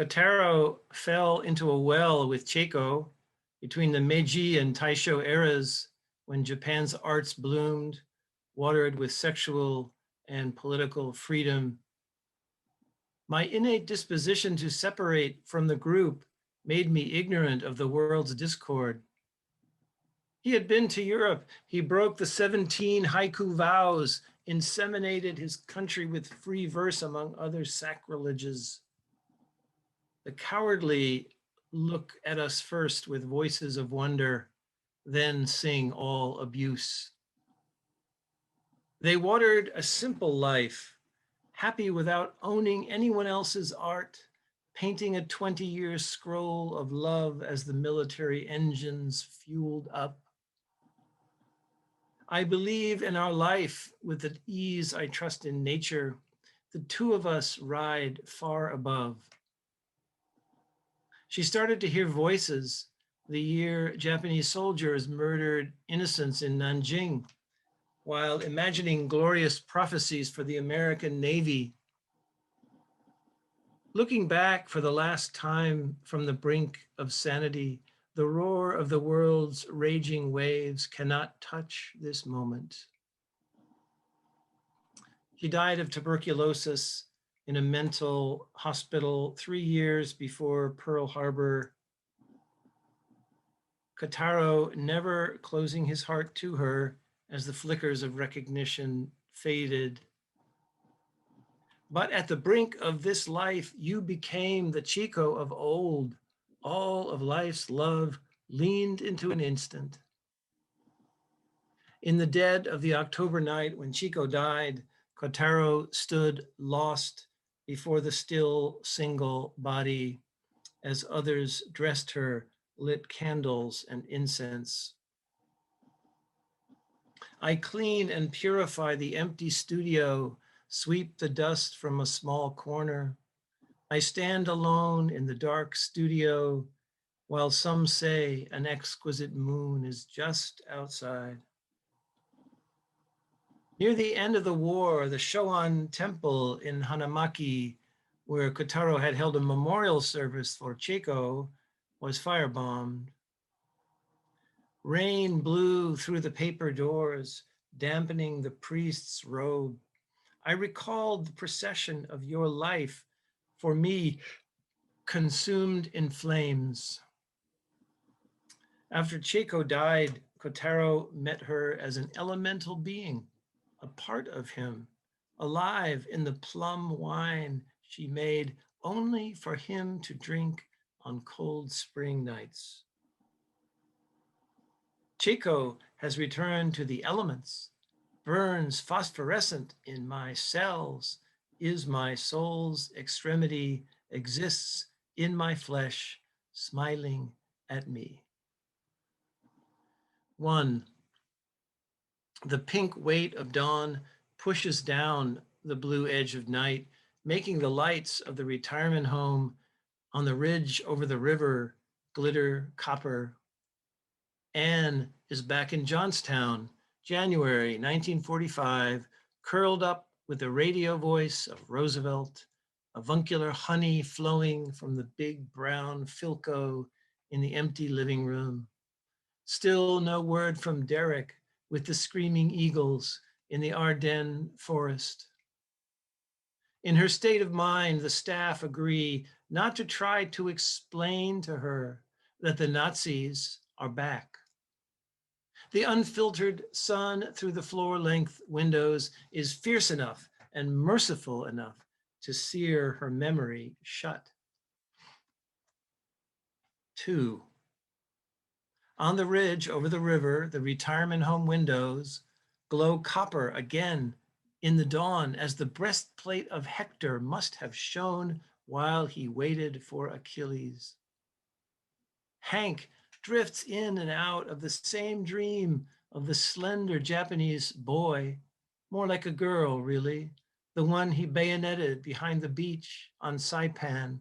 Kotaro fell into a well with Cheiko between the Meiji and Taisho eras when Japan's arts bloomed, watered with sexual and political freedom. My innate disposition to separate from the group made me ignorant of the world's discord. He had been to Europe. He broke the 17 haiku vows, inseminated his country with free verse, among other sacrileges. The cowardly look at us first with voices of wonder, then sing all abuse. They watered a simple life, happy without owning anyone else's art, painting a 20-year scroll of love as the military engines fueled up. I believe in our life with the ease I trust in nature. The two of us ride far above. She started to hear voices the year Japanese soldiers murdered innocents in Nanjing, while imagining glorious prophecies for the American Navy. Looking back for the last time from the brink of sanity, the roar of the world's raging waves cannot touch this moment. She died of tuberculosis in a mental hospital 3 years before Pearl Harbor. Kotaro never closing his heart to her as the flickers of recognition faded. But at the brink of this life, you became the Chico of old. All of life's love leaned into an instant. In the dead of the October night when Chico died, Kotaro stood lost before the still single body as others dressed her, lit candles and incense. I clean and purify the empty studio, sweep the dust from a small corner. I stand alone in the dark studio while some say an exquisite moon is just outside. Near the end of the war, the Shoan temple in Hanamaki, where Kotaro had held a memorial service for Cheiko, was firebombed. Rain blew through the paper doors, dampening the priest's robe. I recalled the procession of your life, for me, consumed in flames. After Cheiko died, Kotaro met her as an elemental being, a part of him, alive in the plum wine she made only for him to drink on cold spring nights. Cheiko has returned to the elements, burns phosphorescent in my cells, is my soul's extremity, exists in my flesh, smiling at me. 1. The pink weight of dawn pushes down the blue edge of night, making the lights of the retirement home on the ridge over the river glitter copper. Anne is back in Johnstown, January 1945, curled up with the radio voice of Roosevelt, avuncular honey flowing from the big brown Philco in the empty living room. Still no word from Derek with the screaming eagles in the Ardennes forest. In her state of mind, the staff agree not to try to explain to her that the Nazis are back. The unfiltered sun through the floor-length windows is fierce enough and merciful enough to sear her memory shut. 2. On the ridge over the river, the retirement home windows glow copper again in the dawn, as the breastplate of Hector must have shone while he waited for Achilles. Hank drifts in and out of the same dream of the slender Japanese boy, more like a girl, really, the one he bayoneted behind the beach on Saipan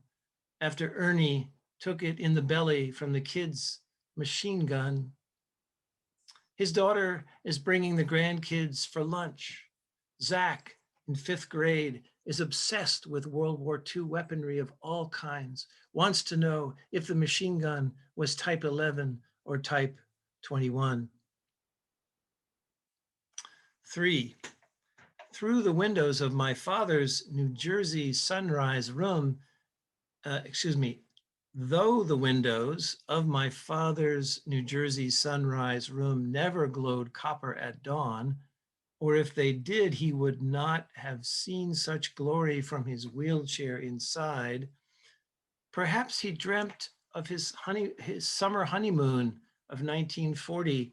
after Ernie took it in the belly from the kid's machine gun. His daughter is bringing the grandkids for lunch. Zach, in 5th grade, is obsessed with World War II weaponry of all kinds, wants to know if the machine gun was type 11 or type 21. 3. Through the windows of my father's New Jersey sunrise room, though the windows of my father's New Jersey sunrise room never glowed copper at dawn, or if they did, he would not have seen such glory from his wheelchair inside. Perhaps he dreamt of his summer honeymoon of 1940,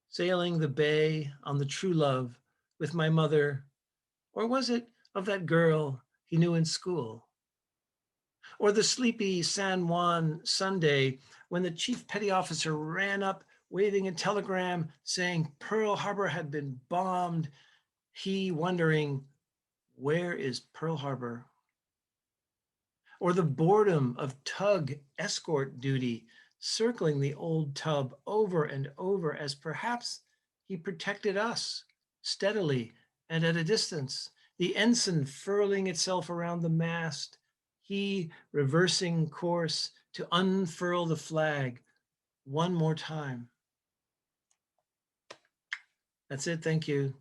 sailing the bay on the True Love with my mother, or was it of that girl he knew in school? Or the sleepy San Juan Sunday when the chief petty officer ran up waving a telegram saying Pearl Harbor had been bombed, he wondering, where is Pearl Harbor? Or the boredom of tug escort duty, circling the old tub over and over as perhaps he protected us steadily and at a distance, the ensign furling itself around the mast, he reversing course to unfurl the flag one more time. That's it. Thank you.